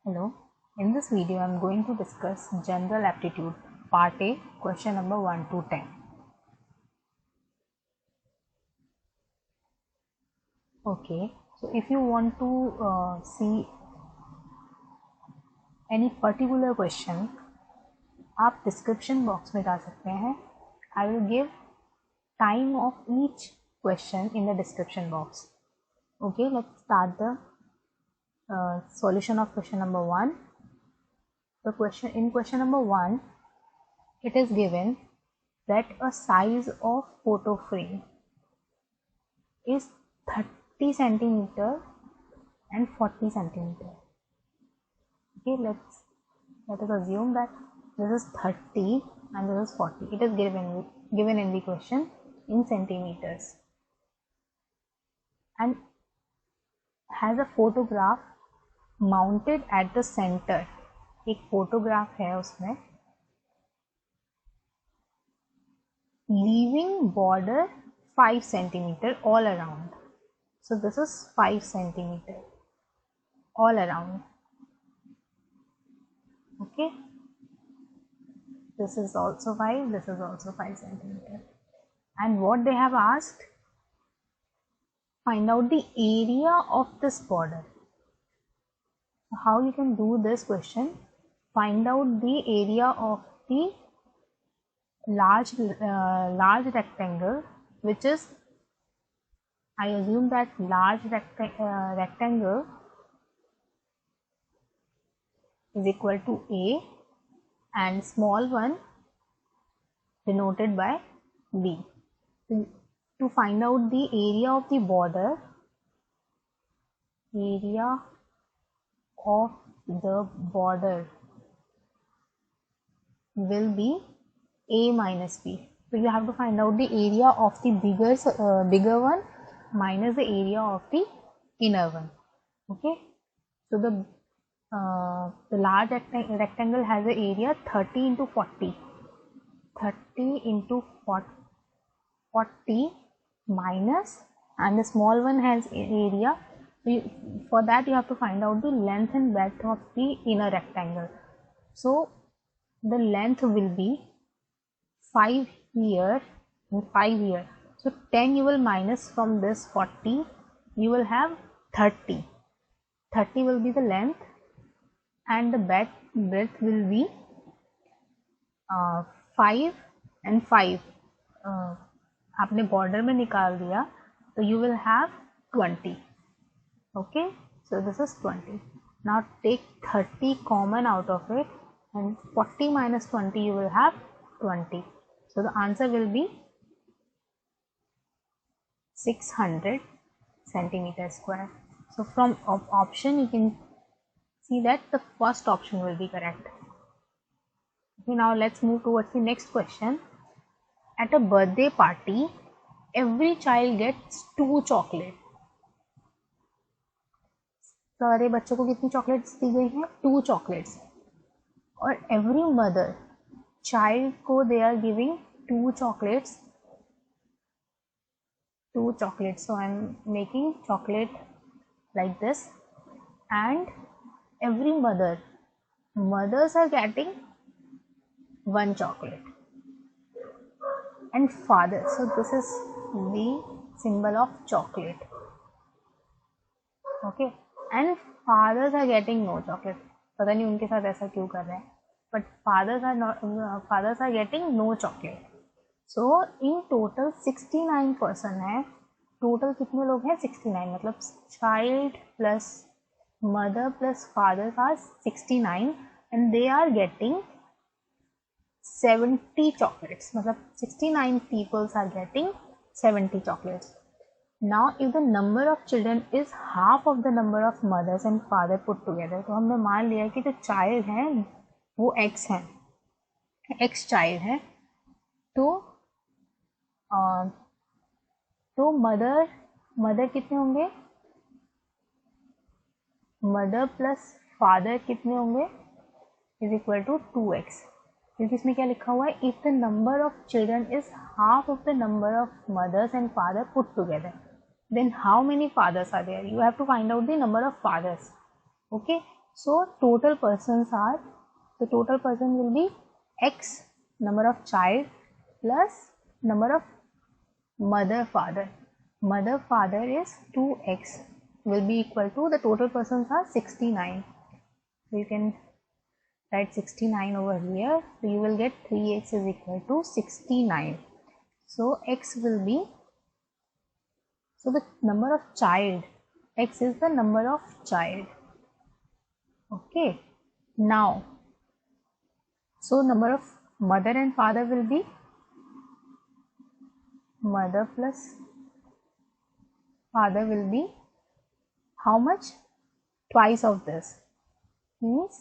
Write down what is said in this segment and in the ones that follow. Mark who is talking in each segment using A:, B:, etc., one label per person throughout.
A: Hello, in this video I am going to discuss General Aptitude Part A, question number 1 to 10. Okay, so if you want to see any particular question, आप description box में डाल सकते हैं. I will give time of each question in the description box. Okay, let's start the solution of question number 1. The question number 1, it is given that a size of photo frame is 30 centimeter and 40 centimeter. Okay, let us assume that this is 30 and this is 40. It is given in the question in centimeters and has a photograph mounted at the center. एक photograph है उसमें, leaving border 5 centimeter all around. So this is 5 centimeter all around. Okay, this is also 5, this is also 5 centimeter. And what they have asked, find out the area of this border. How you can do this question? Find out the area of the large rectangle, which is, I assume that large rectangle is equal to A and small one denoted by B. To find out the area of the border, area of the border will be A minus B. So you have to find out the area of the bigger one minus the area of the inner one. Okay, so the large rectangle has an area 30 into 40. 30 into 40 minus, and the small one has area. For that you have to find out the length and breadth of the inner rectangle. So the length will be 5 here and 5 here. So 10 you will minus from this 40, you will have 30. 30 will be the length and the breadth will be 5 and 5. आपने border में निकाल दिया तो you will have 20. Okay, so this is 20. Now take 30 common out of it and 40 minus 20 you will have 20. So the answer will be 600 centimeter square. So from option you can see that the first option will be correct. Okay, now let's move towards the next question. At a birthday party, every child gets 2 chocolates. सारे बच्चों को कितनी chocolates दी गई हैं? 2 chocolates. और every mother, child को they are giving 2 chocolates. 2 chocolates. So I am making chocolate like this. And every mothers are getting 1 chocolate. And father, so this is the symbol of chocolate. Okay, and fathers are getting no chocolate. पता नहीं उनके साथ ऐसा क्यों कर रहे हैं, but fathers are getting no chocolate. So in total 69 person है. टोटल कितने लोग हैं? 69. मतलब child plus mother plus father are 69 and they are getting 70 chocolates. मतलब 69 people are getting 70 chocolates. Now if the number of children is half of the number of mothers and father put together, तो हमने मान लिया कि जो child है वो x है, x child है. तो मदर कितने होंगे? मदर प्लस फादर कितने होंगे? Is equal to 2x. क्योंकि इसमें क्या लिखा हुआ है? If the number of children is half of the number of mothers and father put together, then how many fathers are there? You have to find out the number of fathers. Okay, So total persons are, the total person will be x number of child plus number of mother father. Mother father is 2x will be equal to, the total persons are 69. So you can write 69 over here. So you will get 3x is equal to 69. So x will be, so the number of child, x is the number of child. Okay, now, so number of mother and father will be mother plus father will be how much? Twice of this, means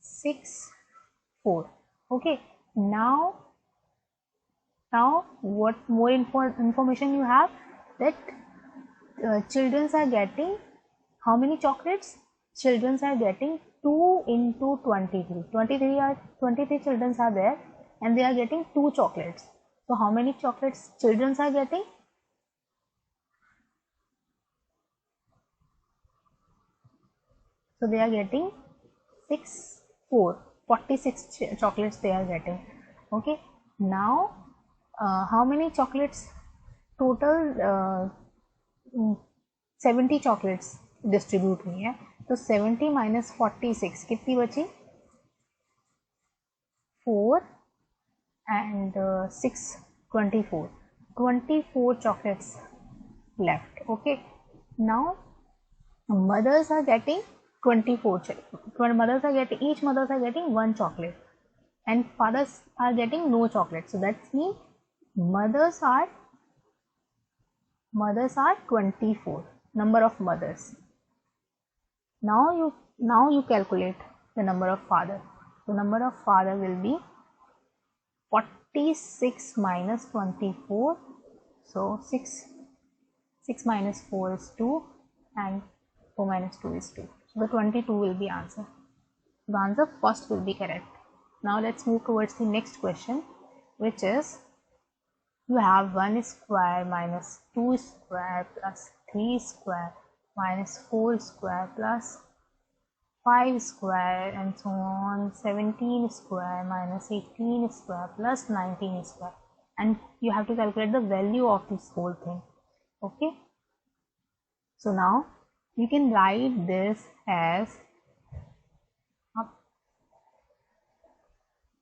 A: 6, 4. Okay, now what more information you have, that children are getting how many chocolates? Children are getting 2 into 23. 23 children are there and they are getting 2 chocolates. So how many chocolates children are getting? So they are getting 6, 4, 46 chocolates they are getting. Okay, now how many chocolates total? 70 chocolates distribute हुई है, तो 70 minus 46 कितनी बची? 4 and 6, 24 chocolates left. Okay, now mothers are getting 24 mothers are getting, each mothers are getting 1 chocolate and fathers are getting no chocolate. So that means mothers are 24, number of mothers. Now you calculate the number of father. So number of father will be 46 minus 24. So 6 minus 4 is 2 and 4 minus 2 is 2. So the 22 will be answer. The answer first will be correct. Now let's move towards the next question, which is, you have 1 square minus 2 square plus 3 square minus 4 square plus 5 square and so on, 17 square minus 18 square plus 19 square, and you have to calculate the value of this whole thing. Okay, so now you can write this as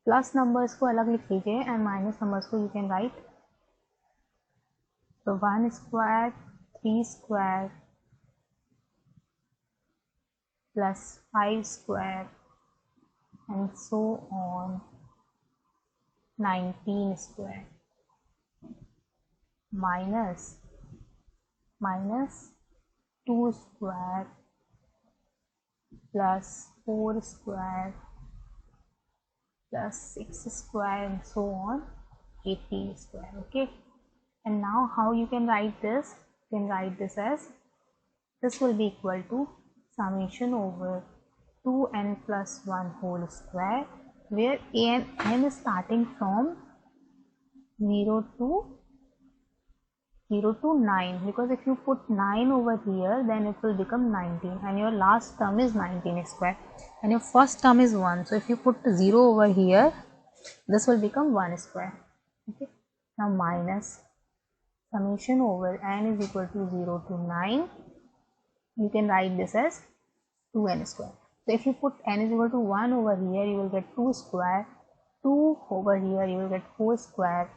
A: plus numbers को अलग लिख लीजिए and minus numbers को you can write. So 1 square, 3 square plus 5 square and so on, 19 square minus 2 square plus 4 square plus 6 square and so on, 18 square. Okay, and now how you can write this? You can write this as, this will be equal to summation over 2n plus 1 whole square, where n is starting from 0 to 9, because if you put 9 over here, then it will become 19, and your last term is 19 square and your first term is 1. So if you put 0 over here, this will become 1 square. Okay, now minus summation over n is equal to 0 to 9. You can write this as 2n square. So if you put n is equal to 1 over here, you will get 2 square, 2 over here you will get 4 square,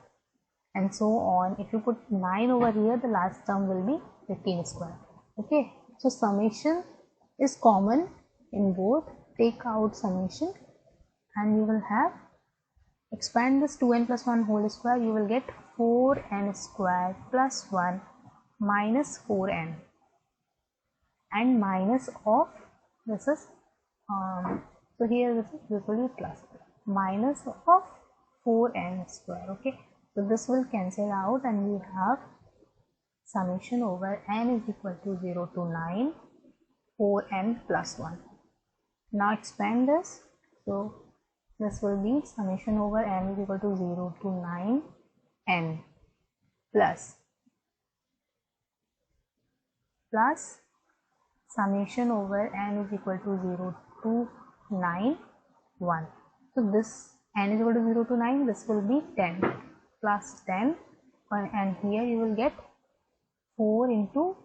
A: and so on. If you put 9 over here, the last term will be 15 square. Okay, so summation is common in both. Take out summation and you will have, expand this 2n plus 1 whole square, you will get 4n square plus 1 minus 4n, and minus of this is so here this will be plus, minus of 4n square. Okay, so this will cancel out and we have summation over n is equal to 0 to 9, 4n plus 1. Now expand this, so this will be summation over n is equal to 0 to 9 n plus summation over n is equal to 0 to 9 1. So this n is equal to 0 to 9, this will be 10 plus 10, and here you will get 4 into,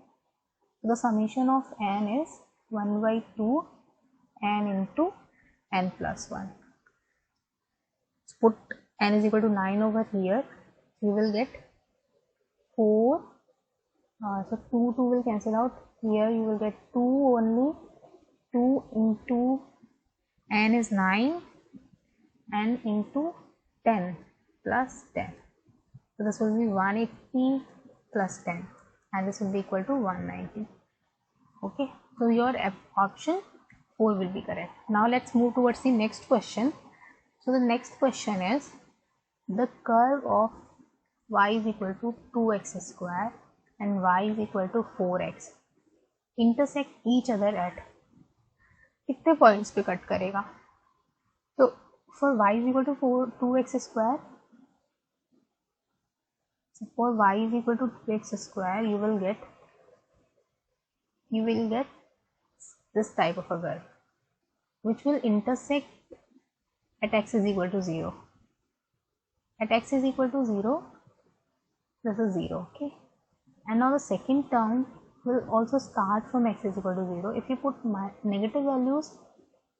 A: the summation of n is 1 by 2 n into n plus 1. So put n is equal to 9 over here, you will get 4, so 2 will cancel out, here you will get 2 only, 2 into n is 9, n into 10 plus 10. So this will be 180 plus 10, and this will be equal to 190. Okay, so your option 4 will be correct. Now let's move towards the next question. So the next question is, the curve of y is equal to 2x square and y is equal to 4x intersect each other at कितने points पे cut करेगा? तो for y is equal to 2x square, so for y is equal to 2x square, you will get this type of a curve which will intersect at x is equal to 0. At x is equal to 0, this is 0. Okay, and now the second term will also start from x is equal to 0. If you put negative values,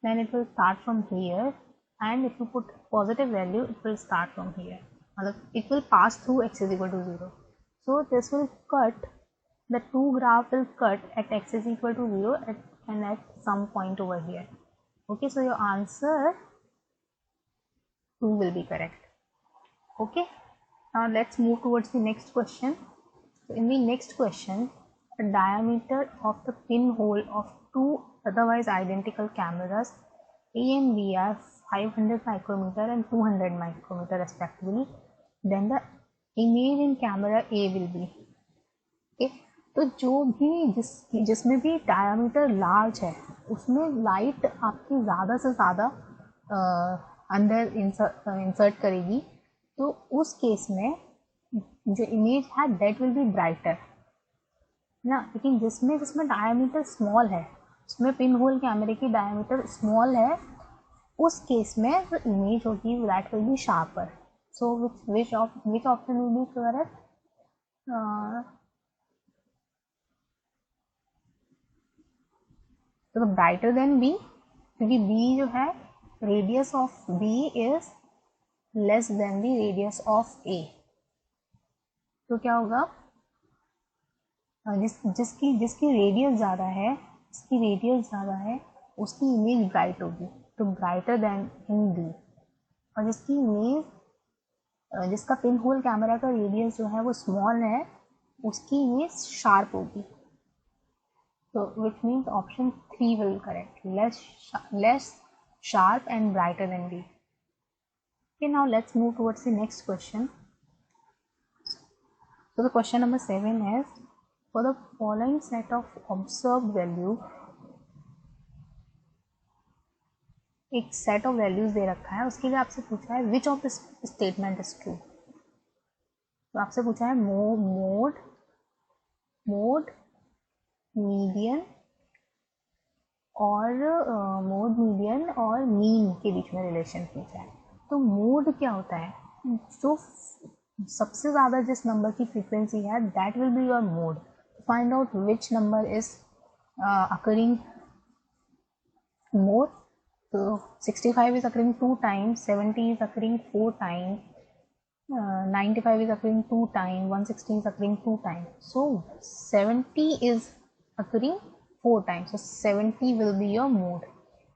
A: then it will start from here, and if you put positive value, it will start from here. It will pass through x is equal to 0. So this will cut, the two graph will cut at x is equal to 0 and at some point over here. Okay, so your answer 2 will be correct. Okay, now let's move towards the next question. So in the next question, the diameter of the pinhole of two otherwise identical cameras A and B are 500 micrometer and 200 micrometer respectively, then the image in camera A will be. Okay, तो जो भी जिसमें भी diameter large है उसमें light आपकी ज़्यादा से ज़्यादा अंदर इंसर्ट करेगी, तो उस केस में जो इमेज है दैट विल बी ब्राइटर ना. लेकिन जिसमें डायमीटर स्मॉल है, उसमें पिन होल कैमरे की डायमीटर स्मॉल है, उस केस में जो इमेज होगी that will be sharper. So which option will be correct? तो ब्राइटर देन बी, क्योंकि बी जो है radius of B is less than the radius of A. तो क्या होगा, जिसकी रेडियस ज़्यादा है, उसकी इमेज ब्राइट होगी, तो ब्राइटर देन इन बी. और जिसका पिन होल कैमरा का रेडियस जो है वो स्मॉल है, उसकी इमेज शार्प होगी. तो which means option 3 will correct, less sharp and brighter than B. Okay, now let's move towards the next question. So the question number 7 is, for the following set of observed value, एक set of values दे रखा है, उसके लिए आपसे पूछा है which of this statement is true. तो आपसे पूछा है मोड मीडियन और मीन के बीच में रिलेशन पूछा है. तो मोड क्या होता है, जो सबसे ज़्यादा जिस नंबर की फ्रीक्वेंसी है that will be your mode. Find out which number is occurring more. तो 65 is occurring 2 times, 70 is occurring 4 times, 95 is occurring 2 times, 160 is occurring 2 times. So 70 is occurring 4 times. So 70 will be your mode.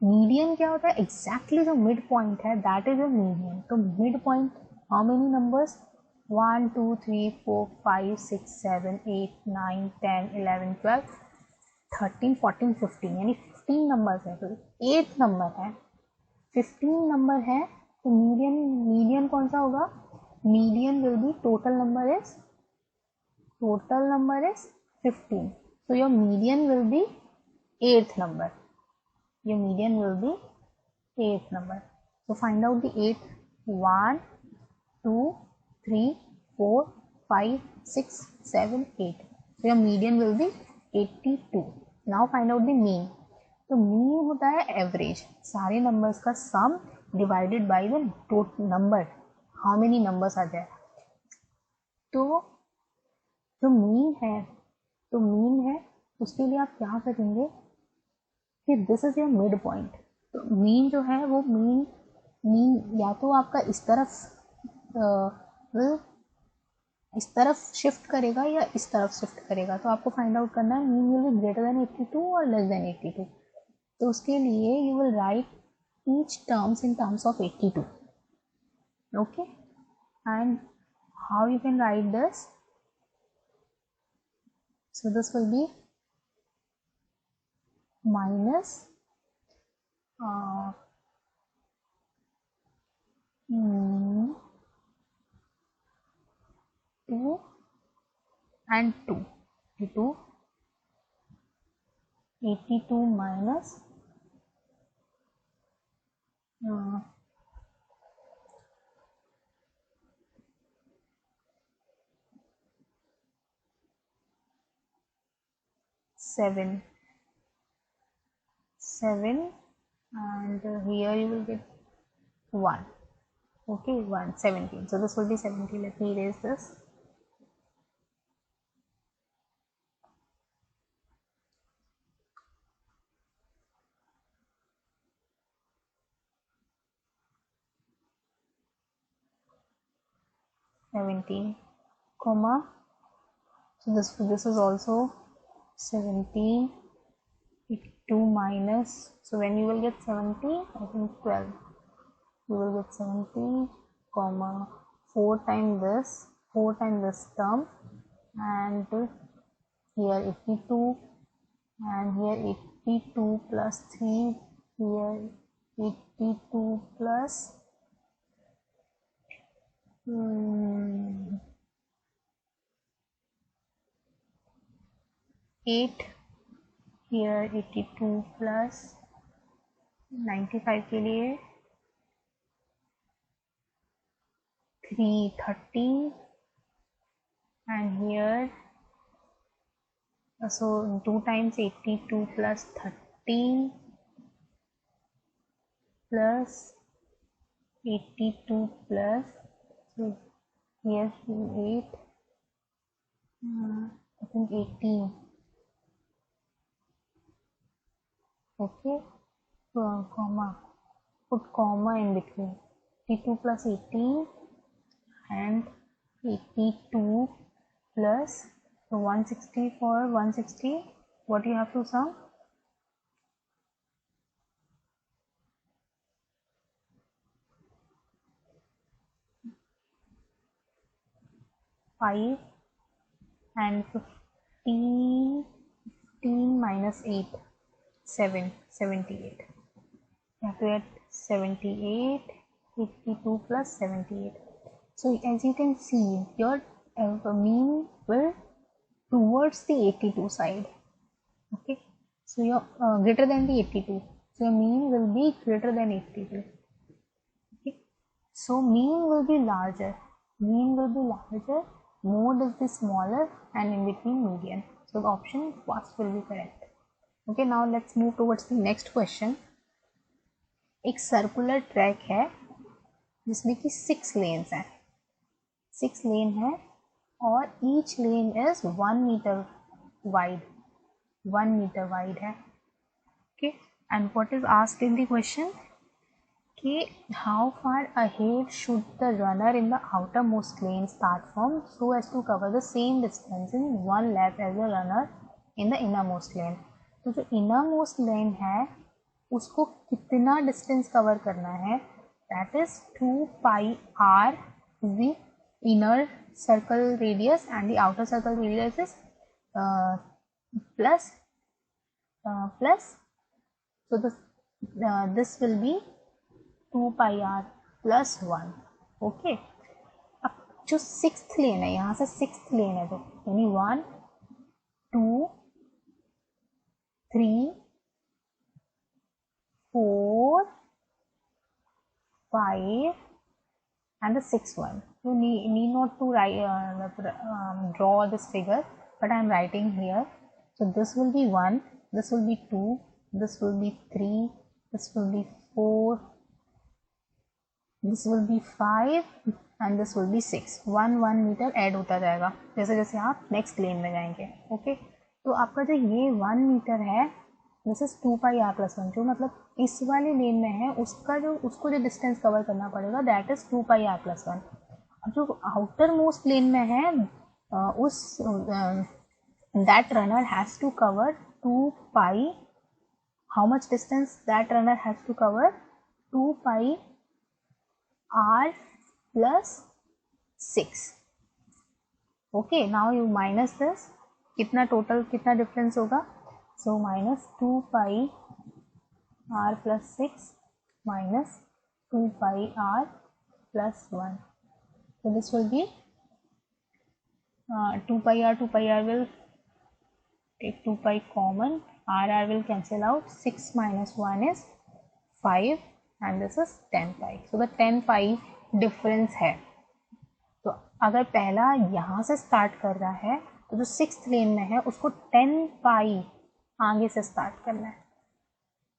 A: Median क्या होता है, exactly जो mid point है that is your median. तो mid point how many numbers, 1 2 3 4 5 6 7 8 9 10 11 12 13 14 15, यानी 15 numbers है. तो 8th number है, 15 नंबर है, तो मीडियन कौन सा होगा? Median will be total number is 15. So your median will be 8th number. So find out the 8th. 1 2 3 4 5 6 7 8. So your median will be 82. Now find out the mean. तो mean होता है average, सारे numbers का sum divided by the total number, how many numbers आ जाए। तो जो mean है उसके लिए आप क्या करेंगे कि this is your mid point. तो मीन जो है वो मीन या तो आपका इस तरफ शिफ्ट करेगा या इस तरफ शिफ्ट करेगा। तो आपको फाइंड आउट करना है mean will be greater than 82 और लेस देन 82। तो उसके लिए you will write each terms in terms of 82। Okay, and how you can write this? So this will be minus 2 and 2 into 82 minus 7 and here you will get 1. Okay, 1 17. So this will be 70. Let me erase this. Comma, so this is also 17. 2 minus, so when you will get 70, I think 12, you will get 70 comma 4 times this term, and here 82, and here 82 plus 3, here 82 plus 8, here 82 plus 95 के लिए 330, and here so 2 times 82 plus 13 plus 82 plus, so here 8, I think 18. Okay, so comma, put comma in between 82 plus 18 and 82 plus, so 160, for 160 what you have to sum? 5 and 15 minus 8, 7, 78. You have to get 78, 82 plus 78. So as you can see, your mean will towards the 82 side. Okay, so your greater than the 82. So your mean will be greater than 82. Okay, so mean will be larger. Mode is the smaller, and in between median. So the option first will be correct. Okay, now let's move towards the next question. एक circular track है जिसमें कि 6 lens हैं, 6 lane है और each lane is 1 metre wide, 1 metre wide है. Okay, and what is asked in the question कि how far ahead should the runner in the outermost lane start from so as to cover the same distance इन 1 lap as the runner in the innermost lane. तो जो inner most लेन है उसको कितना distance cover करना है, that is 2 pi r is the inner circle radius and the outer circle radius is plus so this will be 2 pi r plus 1. Okay, अब जो 6th लेन है, यहाँ से 6th लेन है, तो यानी 1 2 3 4 5 and the 6th one. You need not to write draw this figure, but I am writing here. So this will be 1, this will be 2, this will be 3, this will be 4, this will be 5 and this will be 6. 1 metre add होता जाएगा जैसे जैसे आप next lane में जाएंगे. Okay, तो आपका जो ये 1 मीटर है this is 2 pi r plus 1, जो मतलब इस वाले लेन में है उसको जो डिस्टेंस कवर करना पड़ेगा that is 2 pi r plus 1. अब जो आउटर मोस्ट लेन में है उस that runner has to cover 2 pi. How much distance that runner has to cover? 2 pi r plus 6. Okay, now you minus this. कितना total कितना difference होगा? So minus 2 pi r plus 6 minus 2 pi r plus 1. So this will be 2 pi r will take 2 pi common, r will cancel out, 6 minus 1 is 5 and this is 10 pi. So the 10 pi difference है. तो अगर पहला यहाँ से start कर रहा है तो जो 6th लेन में है उसको 10 pi आगे से स्टार्ट करना है.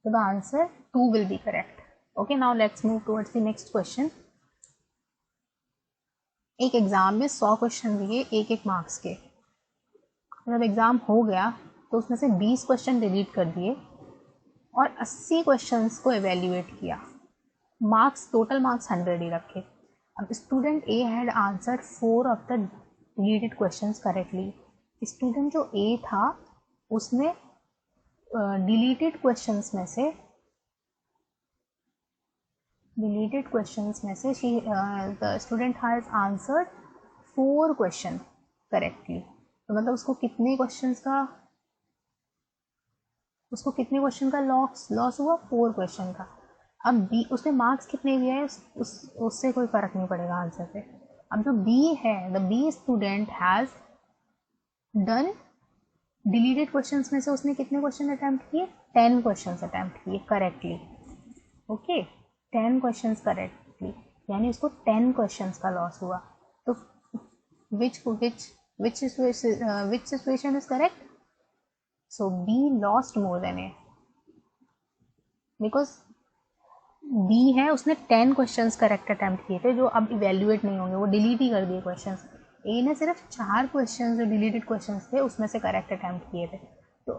A: So the answer 2 will be correct. Okay, now let's move towards the next question. एक एग्जाम में 100 क्वेश्चन दिए एक मार्क्स के. जब एग्ज़ाम हो गया तो उसमें से 20 क्वेश्चन डिलीट कर दिए और 80 क्वेश्चंस को एवेल्यूएट किया. मार्क्स टोटल मार्क्स 100 ही रखे. अब student A had answered 4 of the deleted questions correctly. Student जो ए था उसने डिलीटेड क्वेश्चंस में से the student has answered 4 question correctly. तो मतलब उसको कितने क्वेश्चन का लॉस हुआ? 4 क्वेश्चन का. अब बी उसने मार्क्स कितने दिए हैं उससे कोई फर्क नहीं पड़ेगा आंसर पे. अब जो बी है the B student has done deleted questions में से उसने कितने क्वेश्चन अटेम्प्ट किए? 10 क्वेश्चंस अटेम्प्ट किए करेक्टली. ओके, 10 क्वेश्चंस करेक्टली, यानी उसको 10 क्वेश्चंस का लॉस हुआ. तो which situation is correct? So B lost more than A because B है उसने 10 क्वेश्चंस करेक्ट अटेम्प्ट किए थे जो अब इवेल्युएट नहीं होंगे, वो डिलीट ही कर दिए क्वेश्चंस. A ने सिर्फ 4 क्वेश्चंस जो डिलीटेड क्वेश्चंस थे उसमें से करेक्ट अटेम्प्ट किए थे. तो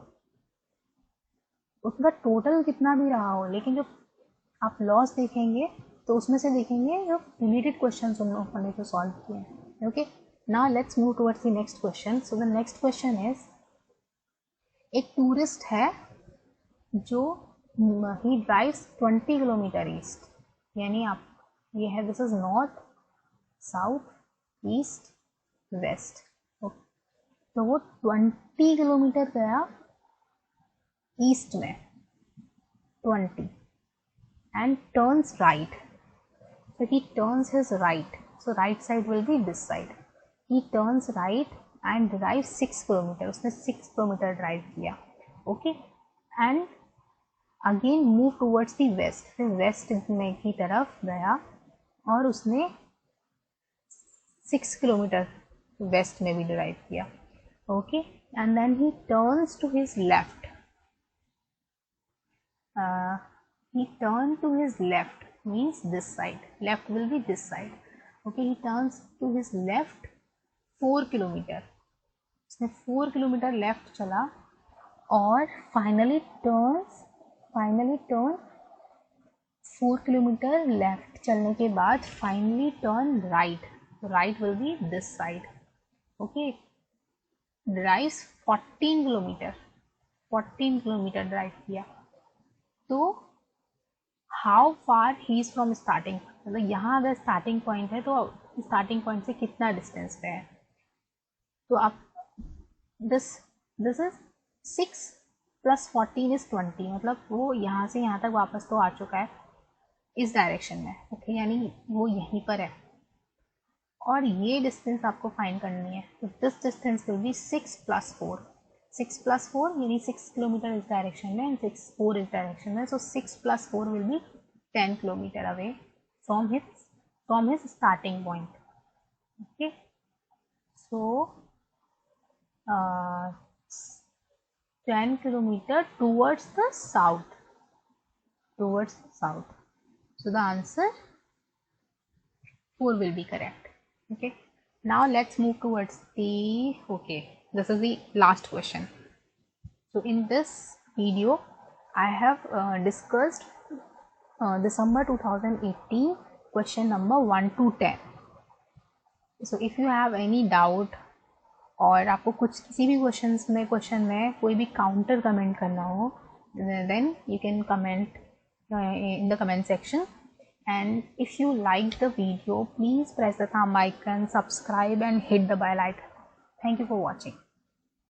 A: उसका टोटल कितना भी रहा हो, लेकिन जो आप लॉस देखेंगे तो उसमें से देखेंगे जो डिलीटेड क्वेश्चंस उन लोगों ने तो सॉल्व किए हैं. Okay, now let's move towards the next question. So the next question is, एक टूरिस्ट है जो he drives 20 किलोमीटर ईस्ट, यानी आप ये है this is north south east west. तो वो 20 किलोमीटर गया ईस्ट में 20 and turns right. So he turns his right. So right side will be this side. He turns right and drives 6 kilometre. उसने 6 kilometre drive किया. Okay, and again move towards the west. फिर west में की तरफ गया और उसने 6 kilometre west में भी ड्राइव किया. Okay, and then he turns to his left. He turned to his left means this side. Left will be this side. Okay, he turns to his left 4 kilometre. उसने 4 kilometre left चला और finally turn 4 kilometre left चलने के बाद finally turn right. Right will be this side. Okay, drives 14 kilometre drive किया. तो how far he is from starting, मतलब यहाँ अगर स्टार्टिंग पॉइंट है तो स्टार्टिंग पॉइंट से कितना डिस्टेंस पे है. तो आप दिस इज 6 + 14 इज 20, मतलब वो यहाँ से यहाँ तक वापस तो आ चुका है इस डायरेक्शन में. ओके, यानी वो यहीं पर है और ये डिस्टेंस आपको फाइंड करनी है. तो दिस डिस्टेंस विल बी 6 + 4. 6 + 4 यानी 6 किलोमीटर इस डायरेक्शन में एंड 4 इस डायरेक्शन में. सो 6 + 4 will be 10 kilometre away from his starting point. Okay, so 10 kilometer towards the south. So the answer 4 will be correct. Okay, now let's move towards the, okay, this is the last question. So in this video I have discussed December 2018 question number 1 to 10. So if you have any doubt और आपको कुछ किसी भी question में कोई भी counter comment करना हो, then you can comment in the comment section. And if you like the video, please press the thumb icon, subscribe and hit the bell icon. Thank you for watching.